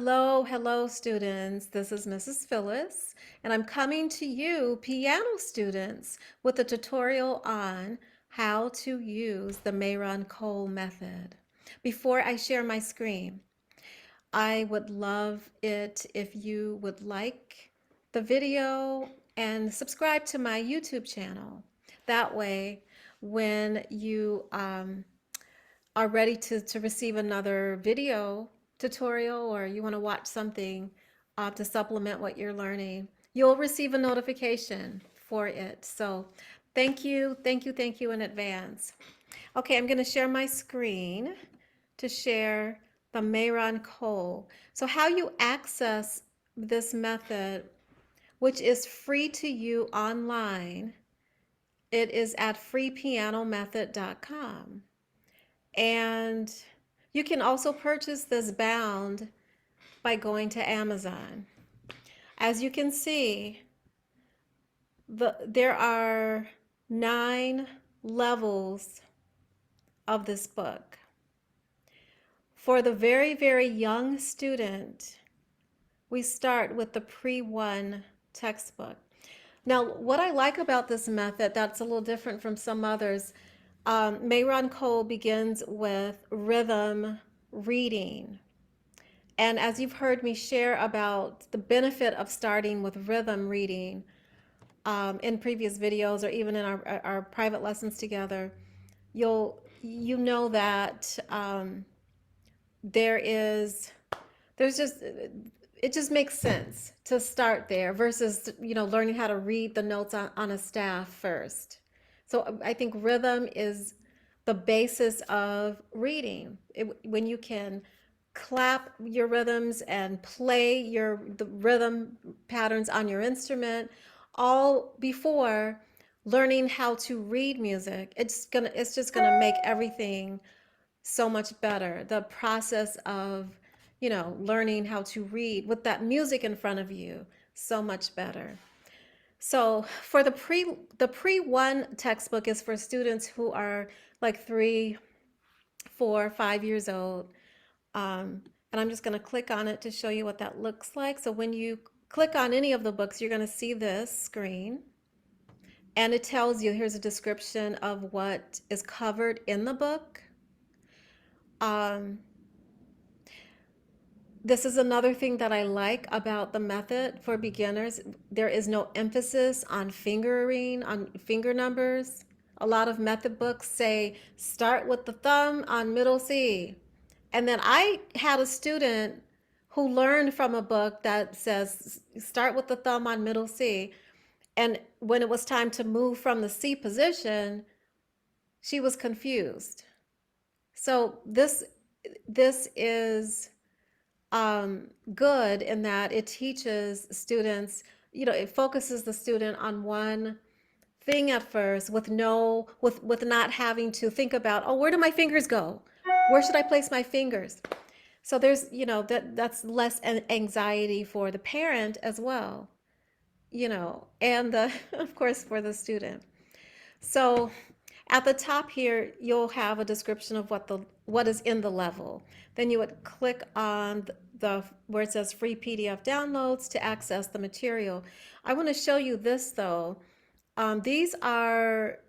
Hello, students. This is Mrs. Phyllis, and I'm coming to you, piano students, with a tutorial on how to use the Mayron Cole method. Before I share my screen, I would love it if you would like the video and subscribe to my YouTube channel. That way, when you are ready to receive another video tutorial or you want to watch something to supplement what you're learning, you'll receive a notification for it. So thank you in advance. Okay, I'm going to share my screen to share the Mayron Cole. So how you access this method, which is free to you online, it is at freepianomethod.com. And you can also purchase this bound by going to Amazon. As you can see, there are 9 levels of this book. For the very, very young student, we start with the Pre-1 textbook. Now, what I like about this method that's a little different from some others, Mayron Cole begins with rhythm reading. And as you've heard me share about the benefit of starting with rhythm reading in previous videos or even in our private lessons together, you know that there's just it just makes sense to start there versus learning how to read the notes on a staff first. So I think rhythm is the basis of reading. When you can clap your rhythms and play the rhythm patterns on your instrument, all before learning how to read music, it's just gonna make everything so much better. The process of learning how to read with that music in front of you, so much better. So for the pre-1 textbook is for students who are like 3, 4, 5 years old. And I'm just going to click on it to show you what that looks like. So when you click on any of the books, you're going to see this screen. And it tells you, here's a description of what is covered in the book. This is another thing that I like about the method for beginners. There is no emphasis on fingering, on finger numbers. A lot of method books say start with the thumb on middle C. And then I had a student who learned from a book that says start with the thumb on middle C. And when it was time to move from the C position, she was confused. So this is good in that it teaches students, it focuses the student on one thing at first with not having to think about, oh, where do my fingers go? Where should I place my fingers? So there's, that's less anxiety for the parent as well, and of course for the student. So at the top here, you'll have a description of what is in the level. Then you would click on where it says free PDF downloads to access the material. I want to show you this though. These are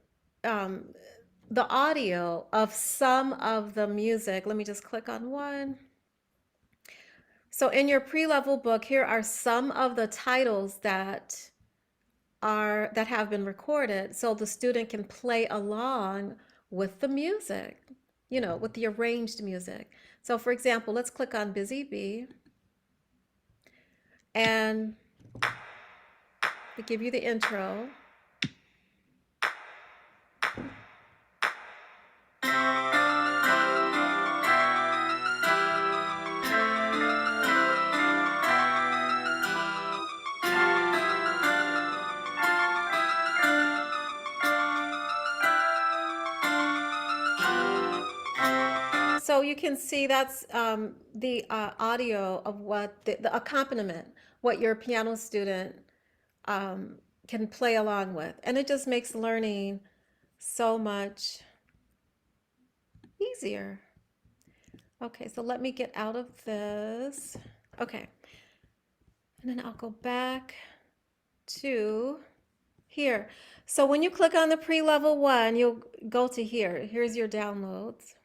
the audio of some of the music. Let me just click on one. So in your pre-level book, here are some of the titles that have been recorded, so the student can play along with the music, with the arranged music. So for example, let's click on Busy Bee, and we give you the intro. So you can see that's the audio of what the accompaniment, what your piano student can play along with. And it just makes learning so much easier. Okay, so let me get out of this. Okay. And then I'll go back to here. So when you click on the pre-level 1, you'll go to here. Here's your downloads.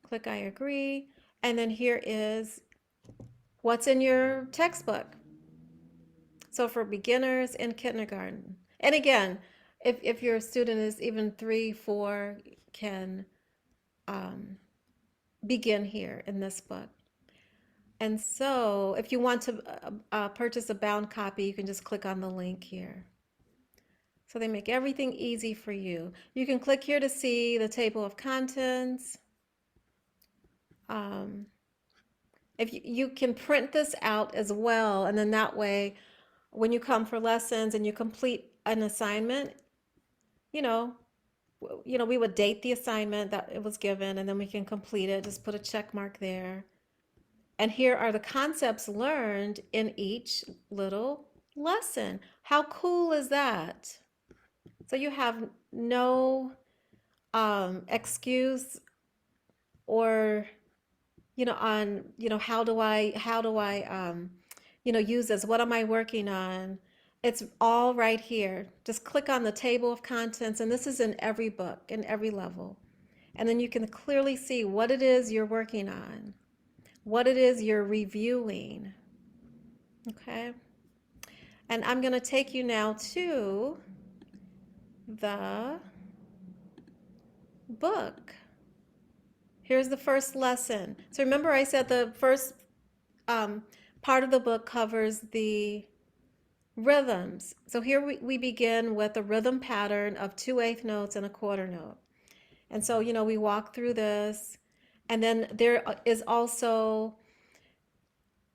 Click I agree. And then here is what's in your textbook. So for beginners in kindergarten. And again, if your student is even 3, 4, can begin here in this book. And so if you want to purchase a bound copy, you can just click on the link here. So they make everything easy for you. You can click here to see the table of contents. If you can print this out as well, and then that way, when you come for lessons and you complete an assignment, you know, we would date the assignment that it was given, and then we can complete it. Just put a check mark there. And here are the concepts learned in each little lesson. How cool is that? So you have no excuse or on how do I use this, what am I working on. It's all right here. Just click on the table of contents, and this is in every book, in every level, and then you can clearly see what it is you're working on, what it is you're reviewing. Okay, and I'm going to take you now to the book. Here's the first lesson. So remember I said the first part of the book covers the rhythms. So here we begin with a rhythm pattern of 2/8 notes and a quarter note. And so, we walk through this. And then there is also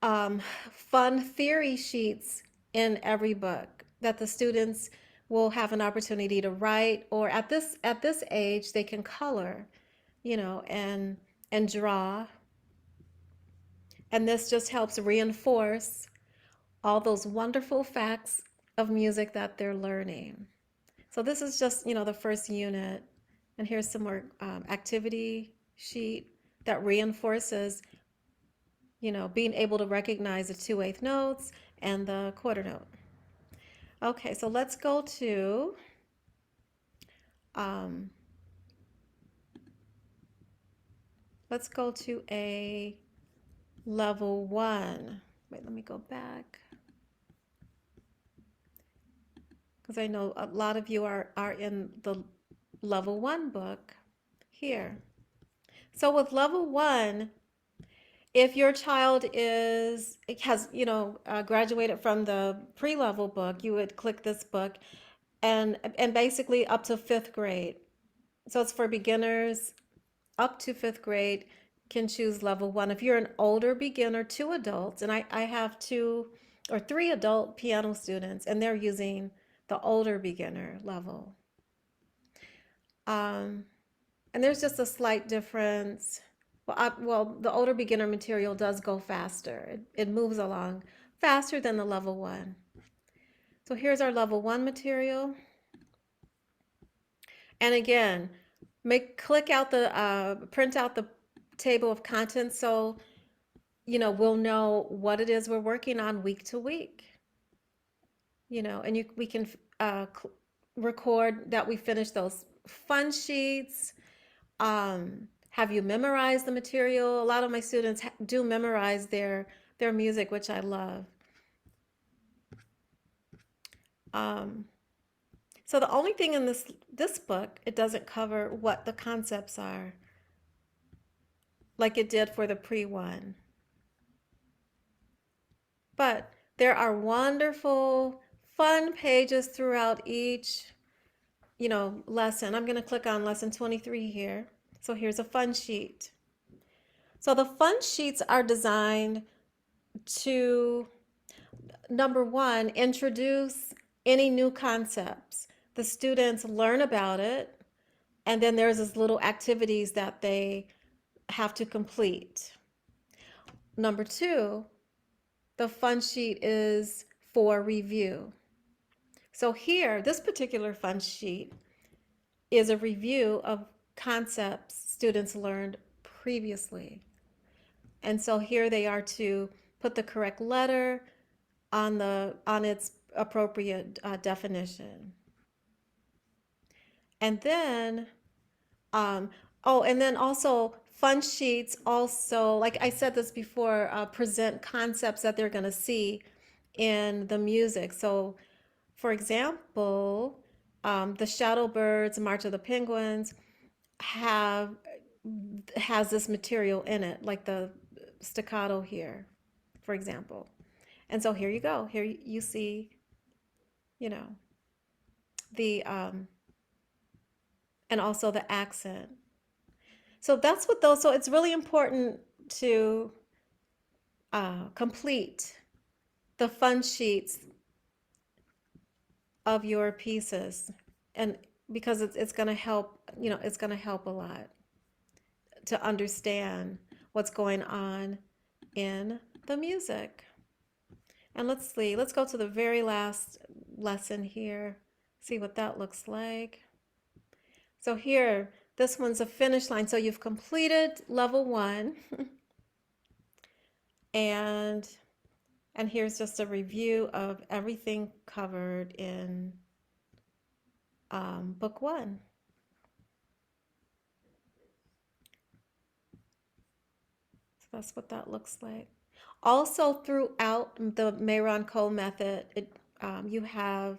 fun theory sheets in every book that the students will have an opportunity to write, or at this age they can color, and draw. And this just helps reinforce all those wonderful facts of music that they're learning. So this is just, the first unit. And here's some more activity sheet that reinforces, being able to recognize the 2/8 notes and the quarter note. Okay, so let's go to a level 1. Wait, let me go back, because I know a lot of you are in the level 1 book here. So with level 1, if your child has graduated from the pre-level book, you would click this book, and basically up to 5th grade. So it's for beginners up to 5th grade can choose level 1. If you're an older beginner, 2 adults, and I have 2 or 3 adult piano students, and they're using the older beginner level. And there's just a slight difference. Well, the older beginner material does go faster. It moves along faster than the level 1. So here's our level 1 material. And again, print out the table of contents, so we'll know what it is we're working on week to week. And we can record that we finished those fun sheets. Have you memorized the material? A lot of my students do memorize their music, which I love. So the only thing in this book, it doesn't cover what the concepts are, like it did for the pre-1. But there are wonderful, fun pages throughout each, lesson. I'm going to click on lesson 23 here. So here's a fun sheet. So the fun sheets are designed to, number 1, introduce any new concepts. The students learn about it, and then there's these little activities that they have to complete. Number 2, the fun sheet is for review. So here, this particular fun sheet is a review of concepts students learned previously. And so here they are to put the correct letter on its appropriate definition. And then, oh, and then also fun sheets also, like I said this before, present concepts that they're going to see in the music. So, for example, the Shadow Birds, March of the Penguins have has this material in it, like the staccato here, for example. And so here you go. Here you see, you know, the and also the accent. So that's what those. So it's really important to complete the fun sheets of your pieces, and because it's going to help. You know, it's going to help a lot to understand what's going on in the music. And let's see, let's go to the very last lesson here, see what that looks like. So here, this one's a finish line. So you've completed level 1. and here's just a review of everything covered in book 1. So that's what that looks like. Also, throughout the Mayron Cole method, you have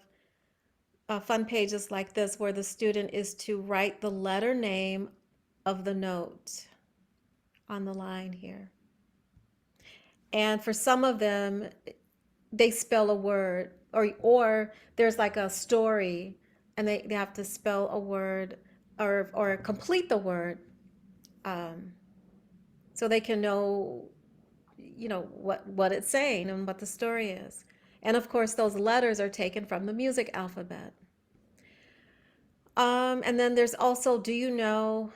fun pages like this where the student is to write the letter name of the note on the line here. And for some of them, they spell a word, or there's like a story and they have to spell a word or complete the word, so they can know, you know, what it's saying and what the story is. And of course, those letters are taken from the music alphabet. And then there's also, do you know,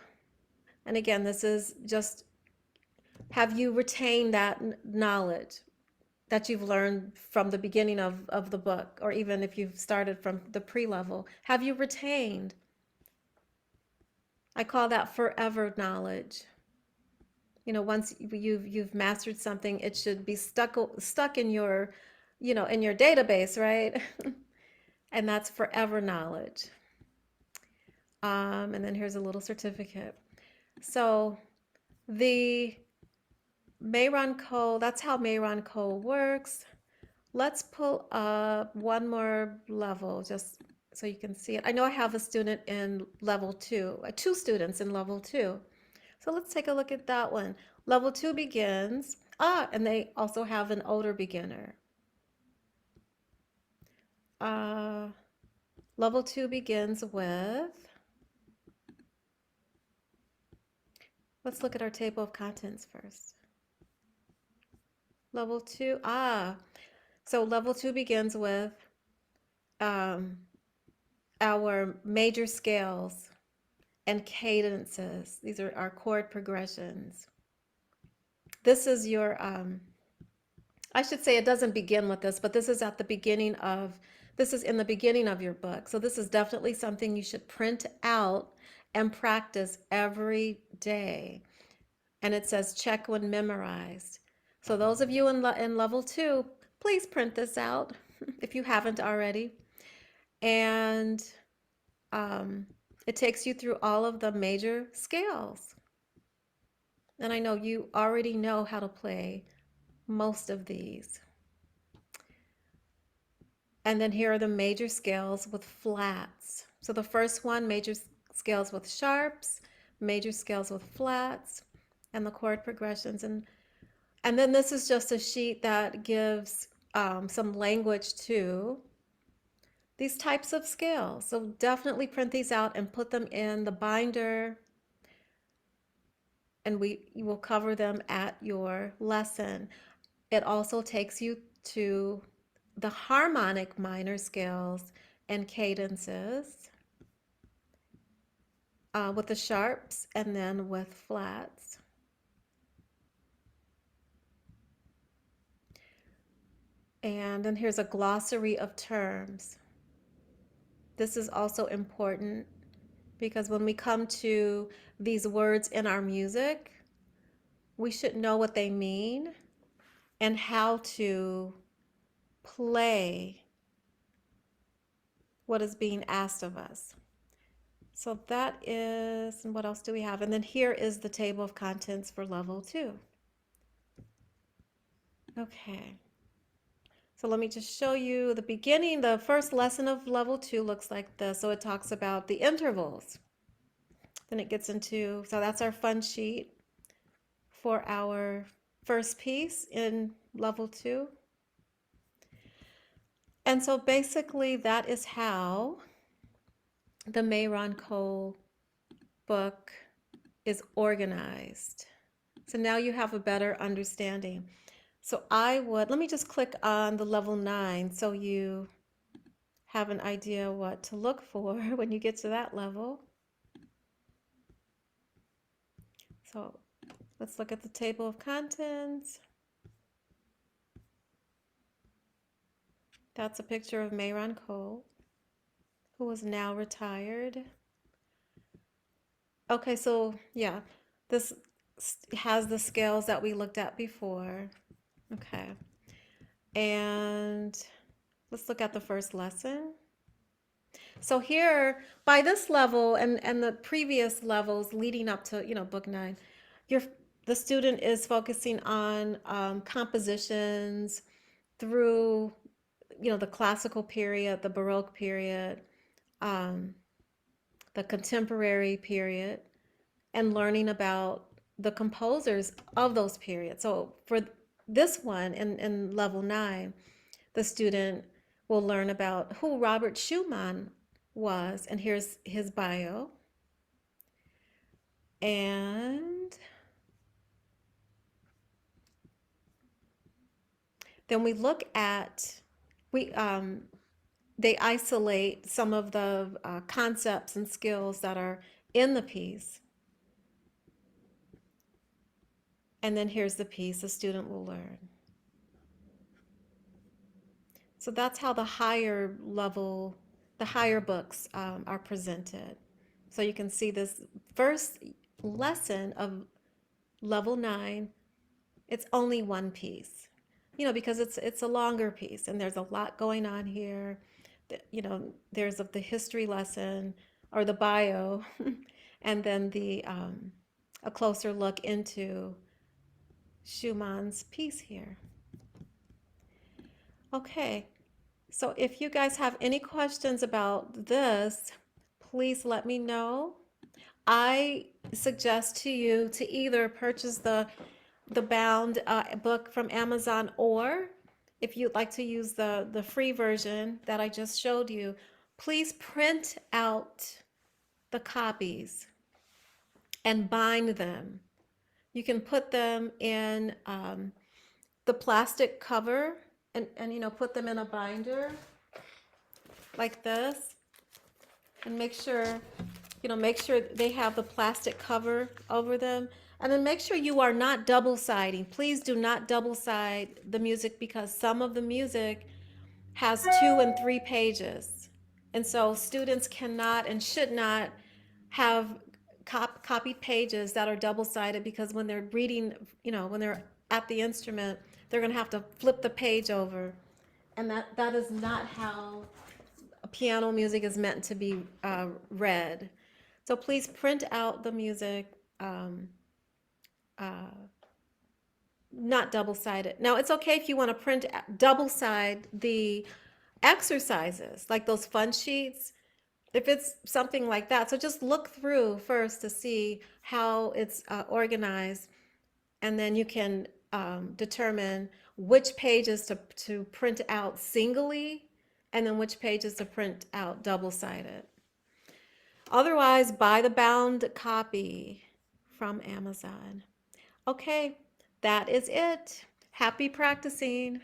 and again, this is just, have you retained that knowledge that you've learned from the beginning of the book, or even if you've started from the pre-level? Have you retained? I call that forever knowledge. You know, once you've mastered something, it should be stuck in your, you know, in your database, right? And that's forever knowledge. And then here's a little certificate. So the Mayron Cole, that's how Mayron Cole works. Let's pull up one more level just so you can see it. I know I have a student in level 2, 2 students in level 2. So let's take a look at that one. Level 2 begins, and they also have an older beginner. Level 2 begins with, let's look at our table of contents first. Level 2, so level 2 begins with our major scales and cadences. These are our chord progressions. This is your, I should say it doesn't begin with this, but this is at the beginning of, this is in the beginning of your book. So this is definitely something you should print out and practice every day. And it says check when memorized. So those of you in level 2, please print this out if you haven't already. And it takes you through all of the major scales. And I know you already know how to play most of these. And then here are the major scales with flats. So the first one, major scales with sharps, major scales with flats, and the chord progressions. And then this is just a sheet that gives some language to these types of scales. So definitely print these out and put them in the binder, and you will cover them at your lesson. It also takes you to the harmonic minor scales and cadences with the sharps and then with flats. And then here's a glossary of terms. This is also important because when we come to these words in our music, we should know what they mean and how to play what is being asked of us. So that is, and what else do we have? And then here is the table of contents for level 2. Okay. So let me just show you the beginning. The first lesson of level 2 looks like this. So it talks about the intervals. Then it gets into, so that's our fun sheet for our first piece in level 2. And so basically that is how the Mayron Cole book is organized. So now you have a better understanding. So let me just click on the level 9 so you have an idea what to look for when you get to that level. So let's look at the table of contents. That's a picture of Mayron Cole, who is now retired. Okay, so yeah, this has the scales that we looked at before. Okay, and let's look at the first lesson. So here, by this level and the previous levels leading up to, book 9, the student is focusing on compositions through, the classical period, the Baroque period, um, the contemporary period, and learning about the composers of those periods. So for this one in level 9, the student will learn about who Robert Schumann was, and here's his bio. And then we look at, they isolate some of the concepts and skills that are in the piece. And then here's the piece the student will learn. So that's how the higher level, the higher books are presented. So you can see this first lesson of level 9, it's only one piece, because it's a longer piece and there's a lot going on here. There's the history lesson or the bio, and then a closer look into Schumann's piece here. Okay, so if you guys have any questions about this, please let me know. I suggest to you to either purchase the bound book from Amazon, or if you'd like to use the free version that I just showed you, please print out the copies and bind them. You can put them in the plastic cover and put them in a binder like this, and make sure they have the plastic cover over them. And then make sure you are not double siding. Please do not double side the music, because some of the music has 2 and 3 pages. And so students cannot and should not have copied pages that are double sided, because when they're reading, when they're at the instrument, they're going to have to flip the page over. And that is not how piano music is meant to be read. So please print out the music, not double-sided. Now, it's okay if you want to print double-side the exercises, like those fun sheets, if it's something like that. So just look through first to see how it's organized, and then you can determine which pages to print out singly, and then which pages to print out double-sided. Otherwise, buy the bound copy from Amazon. Okay, that is it. Happy practicing.